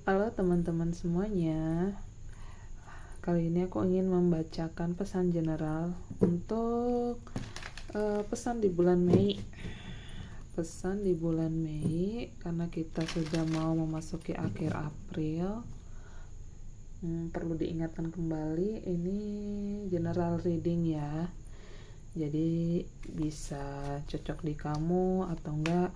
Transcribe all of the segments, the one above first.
Halo teman-teman semuanya. Kali ini aku ingin membacakan pesan general untuk pesan di bulan Mei. Pesan di bulan Mei karena kita sudah mau memasuki akhir April. Perlu diingatkan kembali ini general reading ya. Jadi bisa cocok di kamu atau enggak.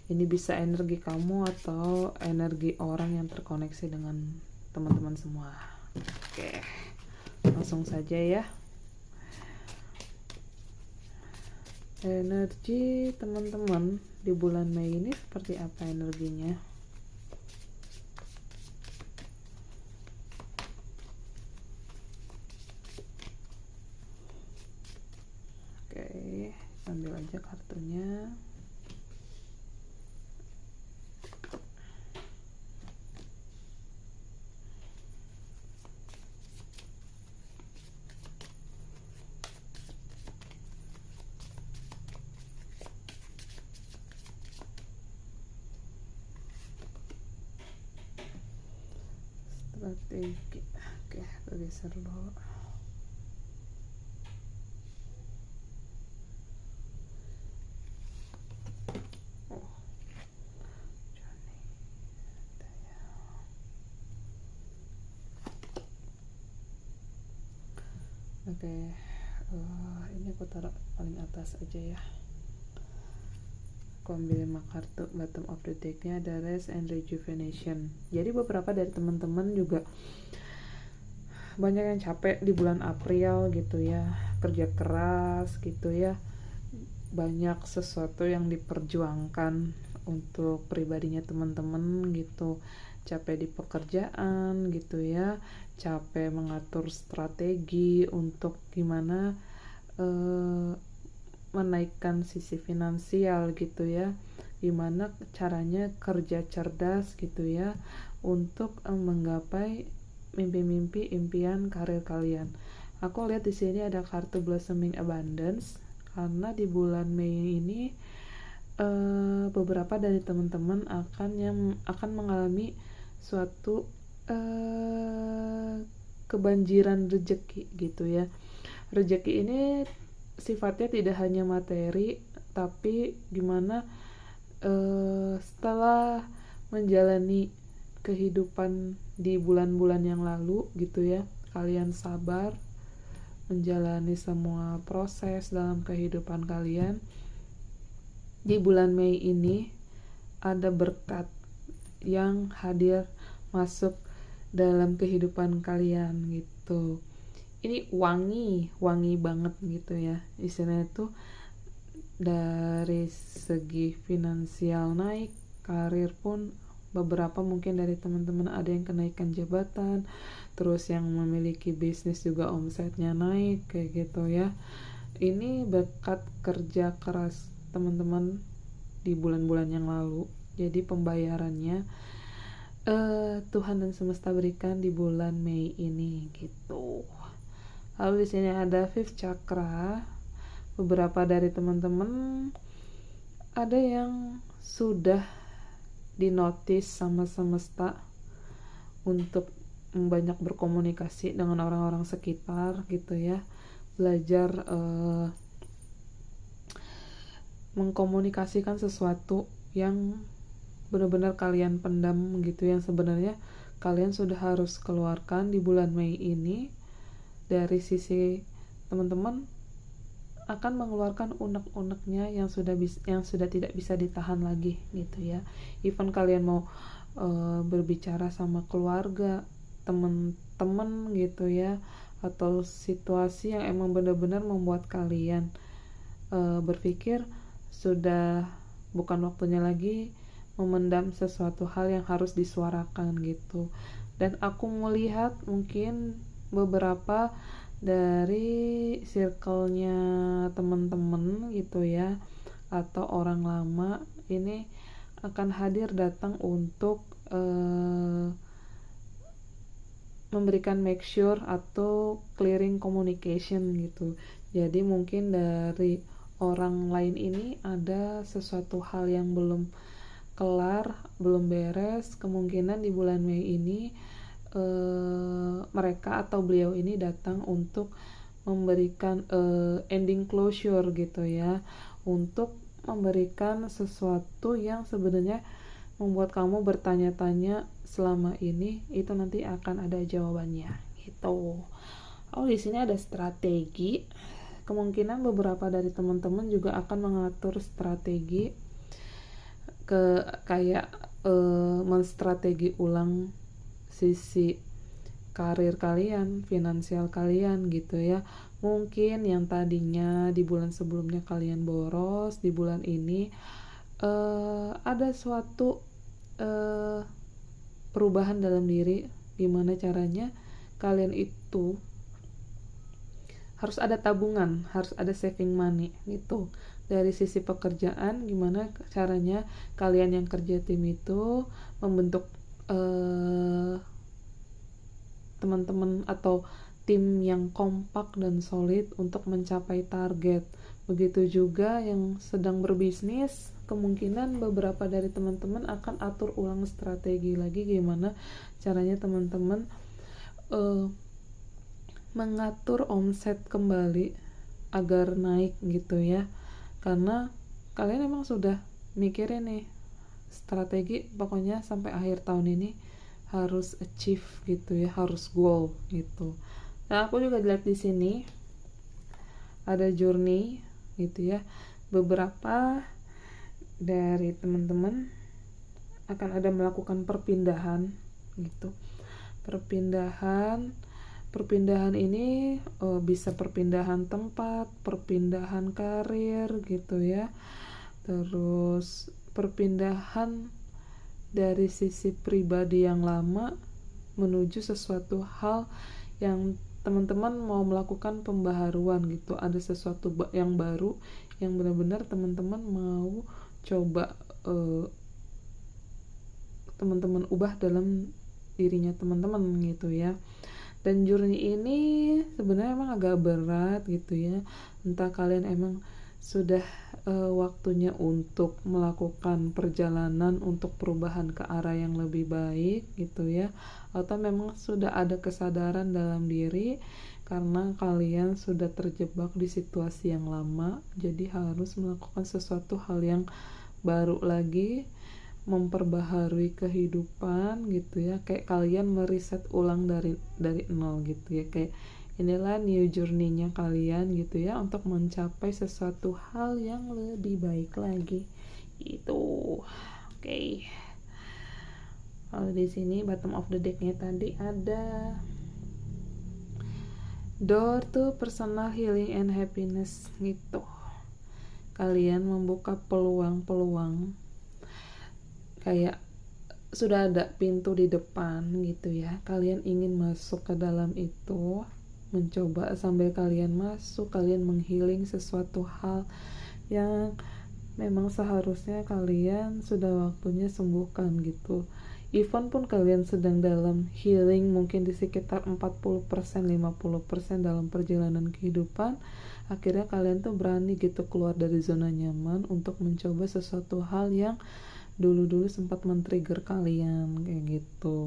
Ini bisa energi kamu atau energi orang yang terkoneksi dengan teman-teman semua. Oke, langsung saja ya. Energi teman-teman di bulan Mei ini seperti apa energinya? Oke, ambil aja kartunya. Strategi. Oke, geser dulu. Oke, ini aku taruh paling atas aja ya. Aku ambil 5 kartu. Bottom of the decknya ada Rest and Rejuvenation. Jadi beberapa dari teman-teman juga banyak yang capek di bulan April gitu ya, kerja keras gitu ya, banyak sesuatu yang diperjuangkan untuk pribadinya teman-teman gitu, capek di pekerjaan gitu ya, capek mengatur strategi untuk gimana menaikkan sisi finansial gitu ya, gimana caranya kerja cerdas gitu ya untuk menggapai mimpi-mimpi impian karir kalian. Aku lihat di sini ada kartu Blossoming Abundance karena di bulan Mei ini beberapa dari teman-teman akan mengalami suatu kebanjiran rezeki gitu ya. Rezeki ini sifatnya tidak hanya materi, tapi gimana setelah menjalani kehidupan di bulan-bulan yang lalu gitu ya, kalian sabar menjalani semua proses dalam kehidupan kalian. Di bulan Mei ini ada berkat yang hadir masuk dalam kehidupan kalian gitu. Ini wangi banget gitu ya, istilahnya tuh dari segi finansial naik, karir pun beberapa mungkin dari teman-teman ada yang kenaikan jabatan, terus yang memiliki bisnis juga omsetnya naik kayak gitu ya. Ini berkat kerja keras teman-teman di bulan-bulan yang lalu, jadi pembayarannya Tuhan dan semesta berikan di bulan Mei ini gitu. Lalu di sini ada fifth chakra. Beberapa dari teman-teman ada yang sudah dinotis sama semesta untuk banyak berkomunikasi dengan orang-orang sekitar gitu ya, belajar mengkomunikasikan sesuatu yang benar-benar kalian pendam gitu, yang sebenarnya kalian sudah harus keluarkan di bulan Mei ini. Dari sisi teman-teman akan mengeluarkan unek-uneknya yang sudah tidak bisa ditahan lagi gitu ya. Even kalian mau berbicara sama keluarga, teman-teman gitu ya, atau situasi yang emang benar-benar membuat kalian berpikir sudah bukan waktunya lagi memendam sesuatu hal yang harus disuarakan gitu. Dan aku melihat mungkin beberapa dari circle-nya teman-teman gitu ya, atau orang lama ini akan hadir datang untuk memberikan make sure atau clearing communication gitu. Jadi mungkin dari orang lain ini ada sesuatu hal yang belum kelar, belum beres, kemungkinan di bulan Mei ini mereka atau beliau ini datang untuk memberikan ending closure gitu ya, untuk memberikan sesuatu yang sebenarnya membuat kamu bertanya-tanya selama ini, itu nanti akan ada jawabannya gitu. Oh, di sini ada strategi. Kemungkinan beberapa dari teman-teman juga akan mengatur strategi kayak menstrategi ulang sisi karir kalian, finansial kalian gitu ya. Mungkin yang tadinya di bulan sebelumnya kalian boros, di bulan ini ada suatu perubahan dalam diri. Gimana caranya kalian itu harus ada tabungan, harus ada saving money gitu. Dari sisi pekerjaan, gimana caranya kalian yang kerja tim itu membentuk teman-teman atau tim yang kompak dan solid untuk mencapai target. Begitu juga yang sedang berbisnis, kemungkinan beberapa dari teman-teman akan atur ulang strategi lagi gimana caranya teman-teman mengatur omset kembali agar naik gitu ya, karena kalian emang sudah mikirin nih strategi pokoknya sampai akhir tahun ini harus achieve gitu ya, harus goal gitu. Nah, aku juga lihat di sini ada journey gitu ya, beberapa dari teman-teman akan ada melakukan perpindahan gitu. Perpindahan ini bisa perpindahan tempat, perpindahan karir gitu ya. Terus perpindahan dari sisi pribadi yang lama menuju sesuatu hal yang teman-teman mau melakukan pembaharuan gitu. Ada sesuatu yang baru yang benar-benar teman-teman mau coba teman-teman ubah dalam dirinya teman-teman gitu ya. Dan journey ini sebenarnya emang agak berat gitu ya. Entah kalian emang sudah waktunya untuk melakukan perjalanan untuk perubahan ke arah yang lebih baik gitu ya, atau memang sudah ada kesadaran dalam diri karena kalian sudah terjebak di situasi yang lama, jadi harus melakukan sesuatu hal yang baru lagi, memperbaharui kehidupan gitu ya, kayak kalian meriset ulang dari nol gitu ya. Kayak inilah new journey-nya kalian gitu ya, untuk mencapai sesuatu hal yang lebih baik lagi gitu. Oke. Kalau di sini bottom of the deck-nya tadi ada door to personal healing and happiness gitu. Kalian membuka peluang-peluang, kayak sudah ada pintu di depan gitu ya, kalian ingin masuk ke dalam itu, mencoba sambil kalian masuk, kalian menghealing sesuatu hal yang memang seharusnya kalian sudah waktunya sembuhkan gitu. Even pun kalian sedang dalam healing mungkin di sekitar 40%, 50% dalam perjalanan kehidupan, akhirnya kalian tuh berani gitu keluar dari zona nyaman untuk mencoba sesuatu hal yang dulu-dulu sempat men-trigger kalian kayak gitu.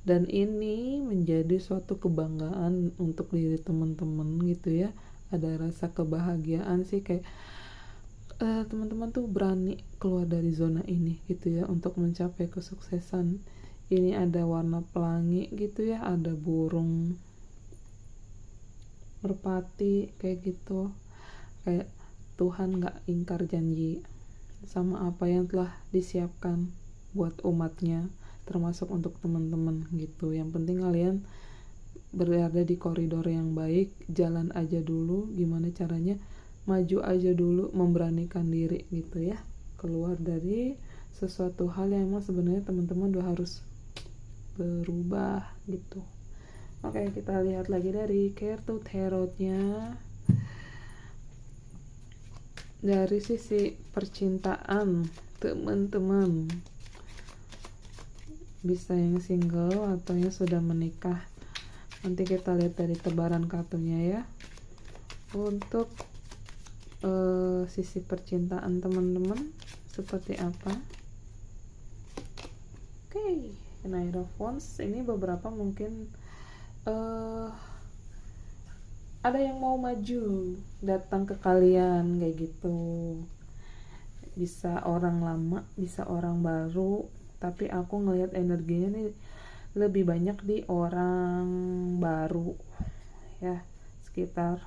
Dan ini menjadi suatu kebanggaan untuk diri teman-teman gitu ya. Ada rasa kebahagiaan sih, kayak teman-teman tuh berani keluar dari zona ini gitu ya untuk mencapai kesuksesan. Ini ada warna pelangi gitu ya, ada burung merpati kayak gitu, kayak Tuhan gak ingkar janji sama apa yang telah disiapkan buat umatnya, termasuk untuk teman-teman gitu. Yang penting kalian berada di koridor yang baik, jalan aja dulu, gimana caranya maju aja dulu, memberanikan diri gitu ya, keluar dari sesuatu hal yang emang sebenarnya teman-teman udah harus berubah gitu. Oke, kita lihat lagi dari kartu tarotnya. Dari sisi percintaan, teman-teman bisa yang single atau yang sudah menikah. Nanti kita lihat dari tebaran kartunya ya. Untuk sisi percintaan teman-teman seperti apa? Nine of Wands ini beberapa mungkin ada yang mau maju datang ke kalian kayak gitu, bisa orang lama bisa orang baru, tapi aku ngelihat energinya nih lebih banyak di orang baru ya, sekitar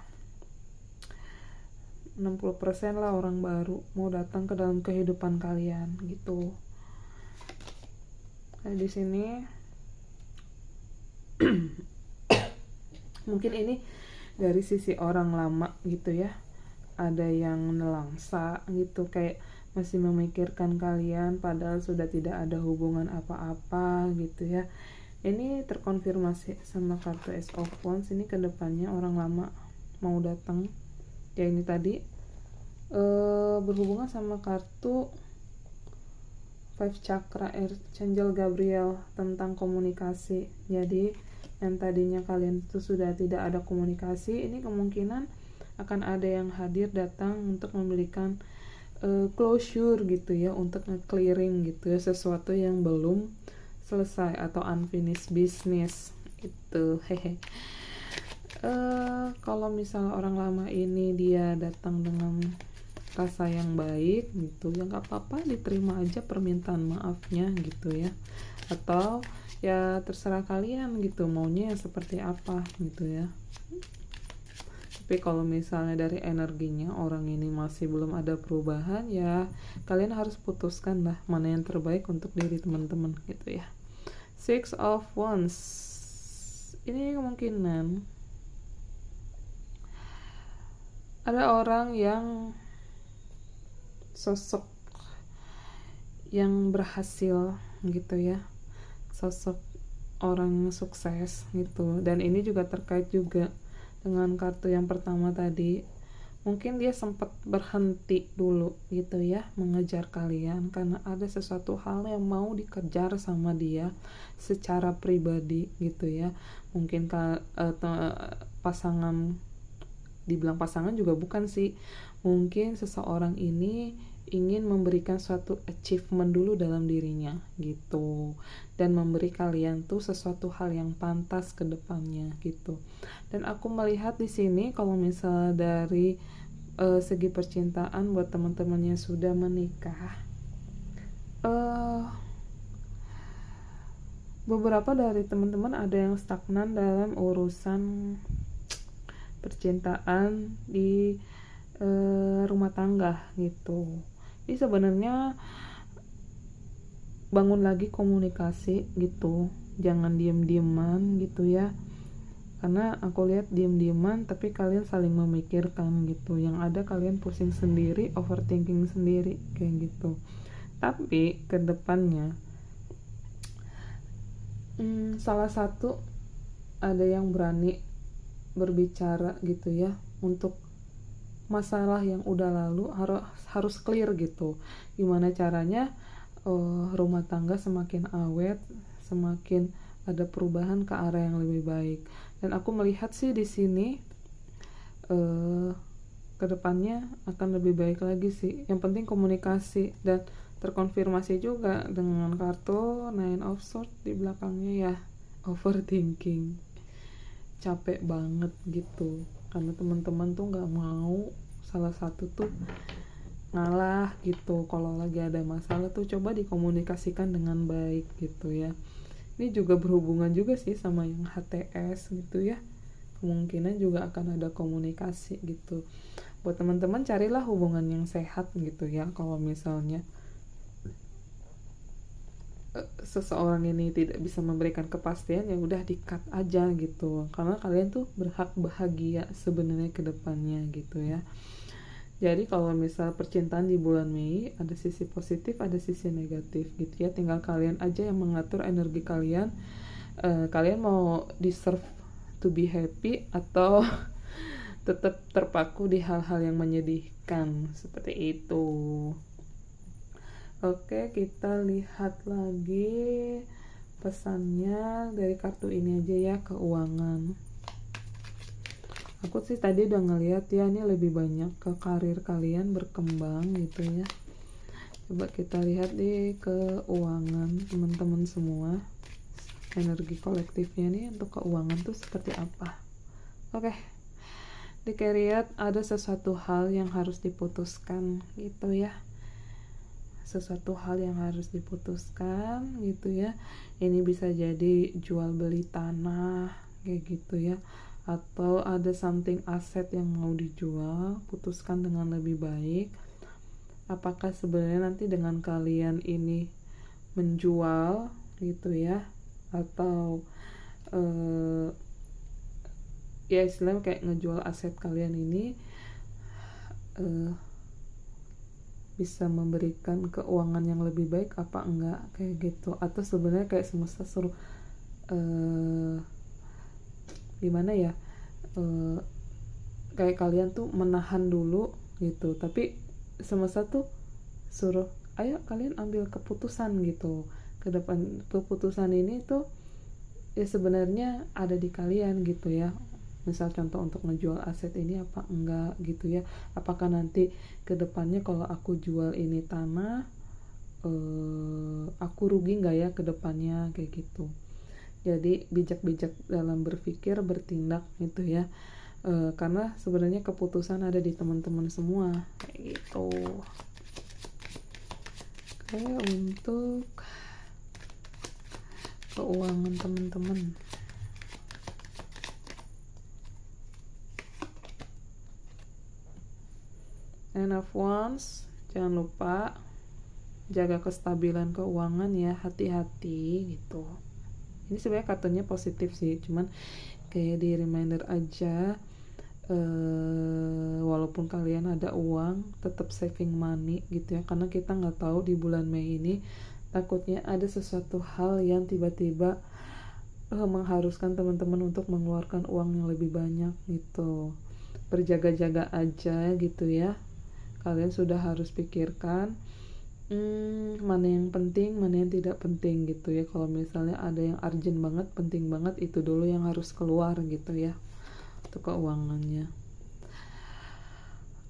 60% lah orang baru mau datang ke dalam kehidupan kalian gitu. Nah, di sini mungkin ini dari sisi orang lama gitu ya, ada yang nelangsa gitu, kayak masih memikirkan kalian padahal sudah tidak ada hubungan apa-apa gitu ya. Ini terkonfirmasi sama kartu Ace of Wands. Ini kedepannya orang lama mau datang ya. Ini tadi berhubungan sama kartu Five Chakra Archangel Gabriel tentang komunikasi. Jadi yang tadinya kalian itu sudah tidak ada komunikasi, ini kemungkinan akan ada yang hadir datang untuk memberikan closure gitu ya, untuk nge-clearing gitu ya, sesuatu yang belum selesai atau unfinished business itu. Hehe. Kalau misalnya orang lama ini dia datang dengan rasa yang baik gitu ya, nggak apa-apa, diterima aja permintaan maafnya gitu ya, atau ya terserah kalian gitu maunya seperti apa gitu ya. Tapi kalau misalnya dari energinya orang ini masih belum ada perubahan, ya kalian harus putuskan lah mana yang terbaik untuk diri teman-teman gitu ya. Six of Wands ini kemungkinan ada orang yang sosok yang berhasil gitu ya, sosok orang sukses gitu. Dan ini juga terkait juga dengan kartu yang pertama tadi, mungkin dia sempat berhenti dulu gitu ya mengejar kalian karena ada sesuatu hal yang mau dikejar sama dia secara pribadi gitu ya. Mungkin pasangan, dibilang pasangan juga bukan sih, mungkin seseorang ini ingin memberikan suatu achievement dulu dalam dirinya gitu, dan memberi kalian tuh sesuatu hal yang pantas ke depannya gitu. Dan aku melihat di sini kalau misalnya dari segi percintaan buat teman-teman yang sudah menikah, beberapa dari teman-teman ada yang stagnan dalam urusan percintaan di rumah tangga gitu. Ini sebenarnya bangun lagi komunikasi gitu, jangan diem-dieman gitu ya, karena aku lihat diem-dieman tapi kalian saling memikirkan gitu, yang ada kalian pusing sendiri, overthinking sendiri kayak gitu. Tapi kedepannya salah satu ada yang berani berbicara gitu ya, untuk masalah yang udah lalu harus clear gitu. Gimana caranya rumah tangga semakin awet, semakin ada perubahan ke arah yang lebih baik. Dan aku melihat sih di sini kedepannya akan lebih baik lagi sih. Yang penting komunikasi, dan terkonfirmasi juga dengan kartu Nine of Swords di belakangnya ya, overthinking, capek banget gitu karena teman-teman tuh nggak mau salah satu tuh ngalah gitu. Kalau lagi ada masalah tuh coba dikomunikasikan dengan baik gitu ya. Ini juga berhubungan juga sih sama yang HTS gitu ya, kemungkinan juga akan ada komunikasi gitu. Buat teman-teman carilah hubungan yang sehat gitu ya. Kalau misalnya seseorang ini tidak bisa memberikan kepastian, ya udah di-cut aja gitu, karena kalian tuh berhak bahagia sebenarnya ke depannya gitu ya. Jadi kalau misal percintaan di bulan Mei ada sisi positif, ada sisi negatif gitu ya, tinggal kalian aja yang mengatur energi kalian. Kalian mau deserve to be happy atau tetap terpaku di hal-hal yang menyedihkan seperti itu. Oke, kita lihat lagi pesannya dari kartu ini aja ya, keuangan. Aku sih tadi udah ngeliat ya, ini lebih banyak ke karir kalian berkembang gitu ya. Coba kita lihat di keuangan teman-teman semua. energi kolektifnya nih untuk keuangan tuh seperti apa. Oke, di Chariot ada sesuatu hal yang harus diputuskan gitu ya, sesuatu hal yang harus diputuskan gitu ya. Ini bisa jadi jual beli tanah kayak gitu ya, atau ada something aset yang mau dijual. Putuskan dengan lebih baik, apakah sebenarnya nanti dengan kalian ini menjual gitu ya, atau ya istilahnya kayak ngejual aset kalian ini bisa memberikan keuangan yang lebih baik apa enggak kayak gitu. Atau sebenarnya kayak semesta suruh gimana ya, kayak kalian tuh menahan dulu gitu, tapi semesta tuh suruh ayo kalian ambil keputusan gitu ke depan. Keputusan ini tuh ya sebenarnya ada di kalian gitu ya. Misal contoh untuk ngejual aset ini apa enggak gitu ya, apakah nanti ke depannya kalau aku jual ini tanah aku rugi nggak ya ke depannya kayak gitu. Jadi bijak-bijak dalam berpikir, bertindak gitu ya, karena sebenarnya keputusan ada di teman-teman semua kayak gitu. Oke, untuk keuangan teman-teman. Nine of Wands, jangan lupa jaga kestabilan keuangan ya, hati-hati gitu. Ini sebenarnya kartunya positif sih, cuman kayak di reminder aja, walaupun kalian ada uang, tetap saving money gitu ya, karena kita nggak tahu di bulan Mei ini takutnya ada sesuatu hal yang tiba-tiba mengharuskan teman-teman untuk mengeluarkan uang yang lebih banyak gitu. Berjaga-jaga aja gitu ya, kalian sudah harus pikirkan mana yang penting, mana yang tidak penting gitu ya. Kalau misalnya ada yang urgent banget, penting banget, itu dulu yang harus keluar gitu ya, untuk keuangannya.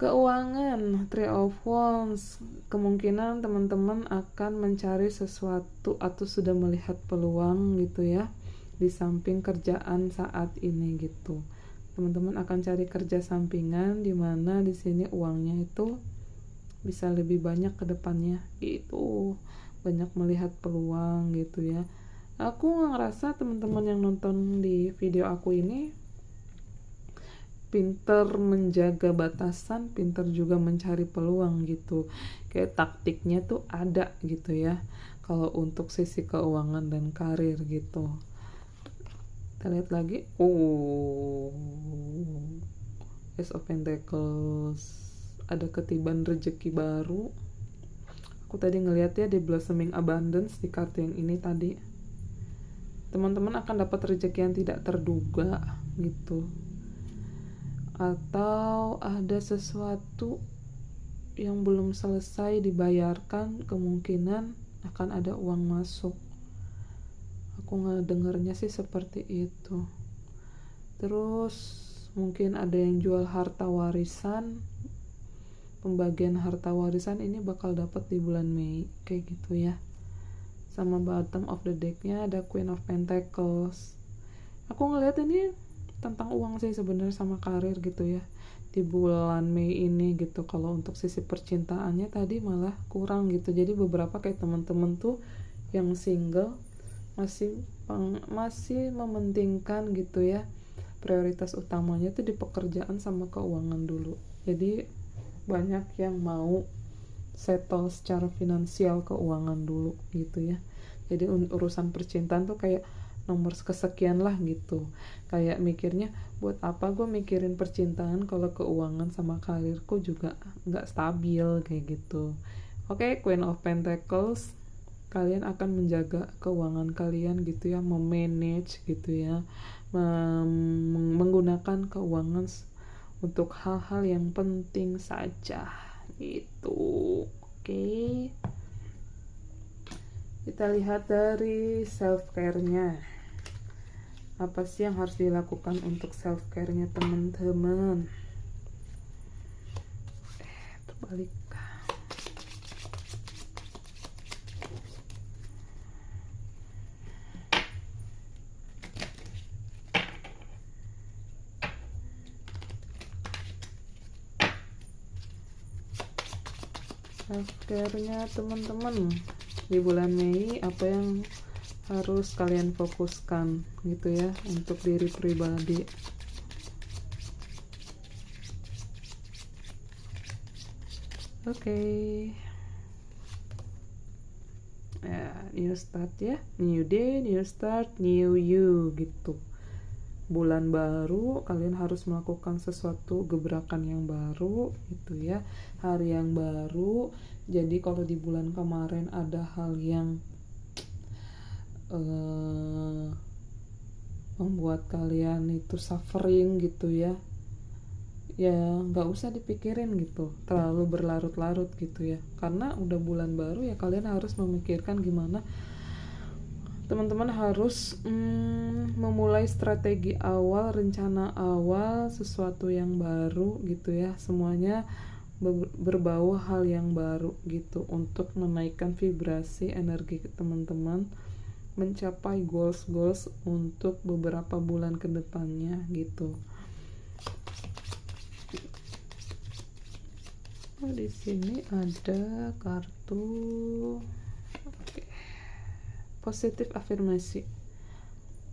Keuangan, Three of Wands, kemungkinan teman-teman akan mencari sesuatu atau sudah melihat peluang gitu ya, di samping kerjaan saat ini gitu. Teman-teman akan cari kerja sampingan di mana di sini uangnya itu bisa lebih banyak ke depannya gitu. Banyak melihat peluang gitu ya. Aku ngerasa teman-teman yang nonton di video aku ini pinter menjaga batasan, pinter juga mencari peluang gitu. Kayak taktiknya tuh ada gitu ya, kalau untuk sisi keuangan dan karir gitu. Kita lihat lagi. Ace of Pentacles, ada ketiban rezeki baru. Aku tadi ngeliat ya di Blossoming Abundance di kartu yang ini tadi. Teman-teman akan dapat rezeki yang tidak terduga gitu. Atau ada sesuatu yang belum selesai dibayarkan, kemungkinan akan ada uang masuk. Aku ngedengernya sih seperti itu. Terus mungkin ada yang jual harta warisan, pembagian harta warisan ini bakal dapat di bulan Mei kayak gitu ya. Sama bottom of the deck-nya ada Queen of Pentacles. Aku ngeliat ini tentang uang sih sebenarnya sama karir gitu ya di bulan Mei ini gitu. Kalau untuk sisi percintaannya tadi malah kurang gitu. Jadi beberapa kayak teman-teman tuh yang single masih mementingkan gitu ya, prioritas utamanya tuh di pekerjaan sama keuangan dulu. Jadi banyak yang mau settle secara finansial, keuangan dulu gitu ya. Jadi urusan percintaan tuh kayak nomor kesekian lah gitu. Kayak mikirnya buat apa gue mikirin percintaan kalau keuangan sama karirku juga nggak stabil kayak gitu. Oke, Queen of Pentacles, kalian akan menjaga keuangan kalian gitu ya, memanage gitu ya, menggunakan keuangan untuk hal-hal yang penting saja gitu. Oke, kita lihat dari self care-nya. Apa sih yang harus dilakukan untuk self care-nya teman-teman? Terbalik. Self-care-nya teman-teman di bulan Mei, apa yang harus kalian fokuskan gitu ya untuk diri pribadi. Oke. Ya, new start ya, new day, new start, new you gitu. Bulan baru, kalian harus melakukan sesuatu gebrakan yang baru gitu ya, hari yang baru. Jadi kalau di bulan kemarin ada hal yang membuat kalian itu suffering gitu ya, ya nggak usah dipikirin gitu, terlalu berlarut-larut gitu ya, karena udah bulan baru ya, kalian harus memikirkan gimana teman-teman harus memulai strategi awal, rencana awal, sesuatu yang baru gitu ya, semuanya berbau hal yang baru gitu, untuk menaikkan vibrasi energi teman-teman, mencapai goals untuk beberapa bulan ke depannya gitu. Oh, di sini ada kartu positif afirmasi.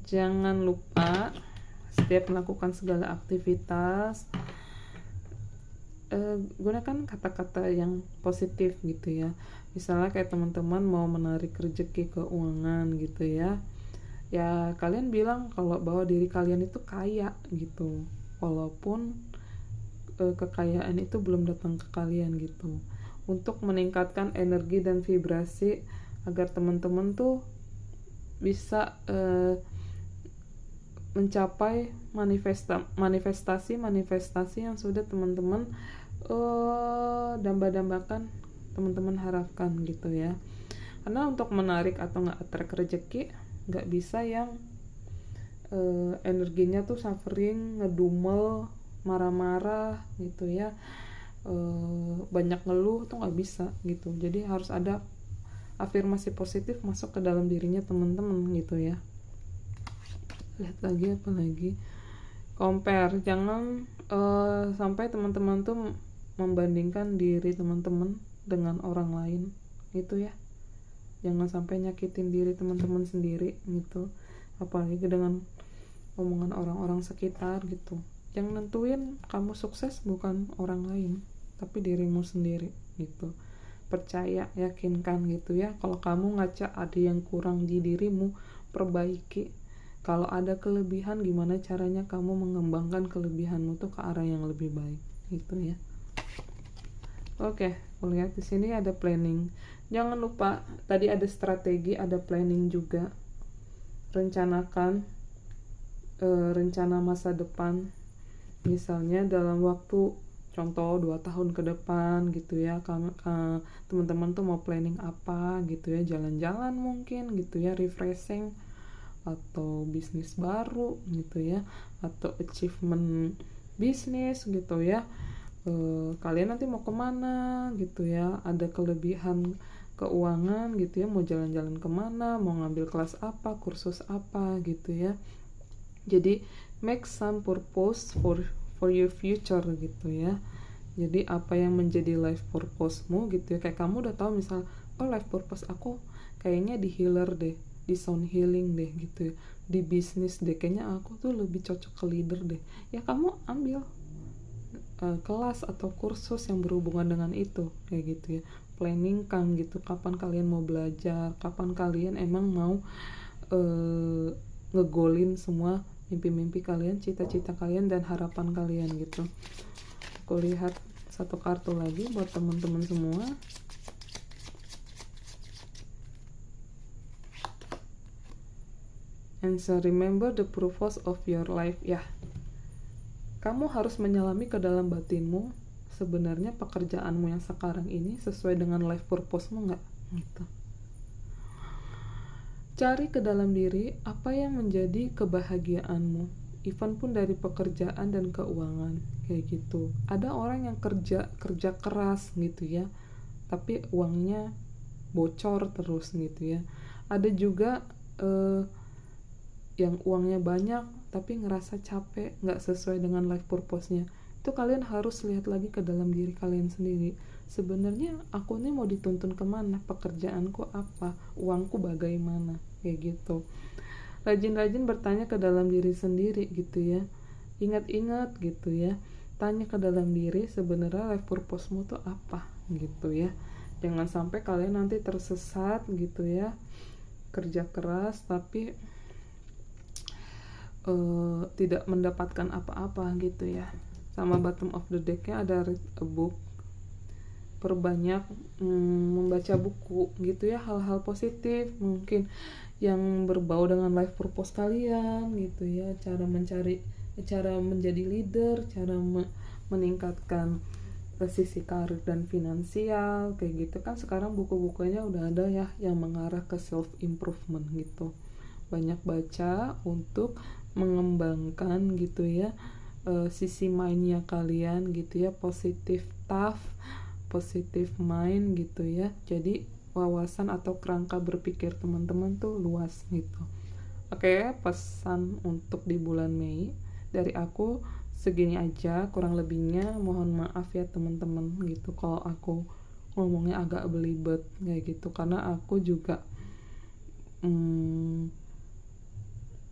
Jangan lupa setiap melakukan segala aktivitas gunakan kata-kata yang positif gitu ya. Misalnya kayak teman-teman mau menarik rezeki keuangan gitu ya, ya kalian bilang kalau bahwa diri kalian itu kaya gitu, walaupun kekayaan itu belum datang ke kalian gitu, untuk meningkatkan energi dan vibrasi agar teman-teman tuh bisa mencapai manifestasi yang sudah teman-teman damba-dambakan, teman-teman harapkan gitu ya. Karena untuk menarik atau nggak attract rezeki, nggak bisa yang energinya tuh suffering, ngedumel, marah-marah gitu ya, banyak ngeluh tuh nggak bisa gitu. Jadi harus ada afirmasi positif masuk ke dalam dirinya teman-teman gitu ya. Lihat lagi apa lagi, compare, jangan sampai teman-teman tuh membandingkan diri teman-teman dengan orang lain gitu ya. Jangan sampai nyakitin diri teman-teman sendiri gitu, apalagi dengan omongan orang-orang sekitar gitu. Yang nentuin kamu sukses bukan orang lain, tapi dirimu sendiri gitu. Percaya, yakinkan gitu ya, kalau kamu ngaca ada yang kurang di dirimu, perbaiki. Kalau ada kelebihan, gimana caranya kamu mengembangkan kelebihanmu tuh ke arah yang lebih baik gitu ya. Oke, lihat di sini ada planning. Jangan lupa tadi ada strategi, ada planning juga. Rencanakan rencana masa depan, misalnya dalam waktu contoh 2 tahun ke depan gitu ya, teman-teman tuh mau planning apa gitu ya, jalan-jalan mungkin gitu ya, refreshing, atau bisnis baru gitu ya, atau achievement bisnis gitu ya. Kalian nanti mau kemana gitu ya, ada kelebihan keuangan gitu ya, mau jalan-jalan kemana, mau ngambil kelas apa, kursus apa gitu ya. Jadi make some purpose for your future gitu ya. Jadi apa yang menjadi life purpose-mu gitu ya, kayak kamu udah tahu misal, oh life purpose aku kayaknya di healer deh, di sound healing deh gitu ya, di bisnis deh, kayaknya aku tuh lebih cocok ke leader deh, ya kamu ambil kelas atau kursus yang berhubungan dengan itu kayak gitu ya. Planning kan gitu, kapan kalian mau belajar, kapan kalian emang mau ngegolin semua mimpi-mimpi kalian, cita-cita kalian, dan harapan kalian gitu. Aku lihat satu kartu lagi buat teman-teman semua. And so remember the purpose of your life. Ya, kamu harus menyelami ke dalam batinmu, sebenarnya pekerjaanmu yang sekarang ini sesuai dengan life purpose-mu nggak gitu. Cari ke dalam diri apa yang menjadi kebahagiaanmu, even pun dari pekerjaan dan keuangan kayak gitu. Ada orang yang kerja keras gitu ya, tapi uangnya bocor terus gitu ya. Ada juga yang uangnya banyak tapi ngerasa capek, nggak sesuai dengan life purpose-nya. itu kalian harus lihat lagi ke dalam diri kalian sendiri. Sebenarnya aku ini mau dituntun kemana, pekerjaanku apa, uangku bagaimana, kayak gitu. Rajin-rajin bertanya ke dalam diri sendiri gitu ya. Ingat-ingat gitu ya, tanya ke dalam diri sebenarnya life purpose-mu tuh apa gitu ya. Jangan sampai kalian nanti tersesat gitu ya, kerja keras tapi tidak mendapatkan apa-apa gitu ya. Sama bottom of the deck-nya ada read a book, perbanyak membaca buku gitu ya, hal-hal positif mungkin yang berbau dengan life purpose kalian gitu ya, cara menjadi leader, cara meningkatkan sisi karir dan finansial kayak gitu kan. Sekarang buku-bukunya udah ada ya yang mengarah ke self improvement gitu. Banyak baca untuk mengembangkan gitu ya sisi mindnya kalian gitu ya, positive thought, positive mind gitu ya. Jadi wawasan atau kerangka berpikir teman-teman tuh luas gitu. Oke, pesan untuk di bulan Mei dari aku segini aja, kurang lebihnya mohon maaf ya teman-teman gitu kalau aku ngomongnya agak belibet kayak gitu, karena aku juga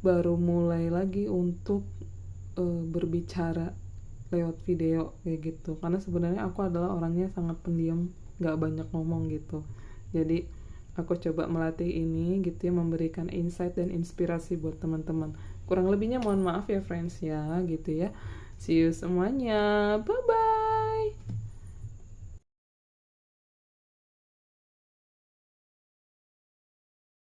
baru mulai lagi untuk berbicara lewat video kayak gitu, karena sebenarnya aku adalah orangnya sangat pendiam, gak banyak ngomong gitu. Jadi aku coba melatih ini gitu ya, memberikan insight dan inspirasi buat teman-teman. Kurang lebihnya mohon maaf ya friends ya gitu ya. See you semuanya, bye bye.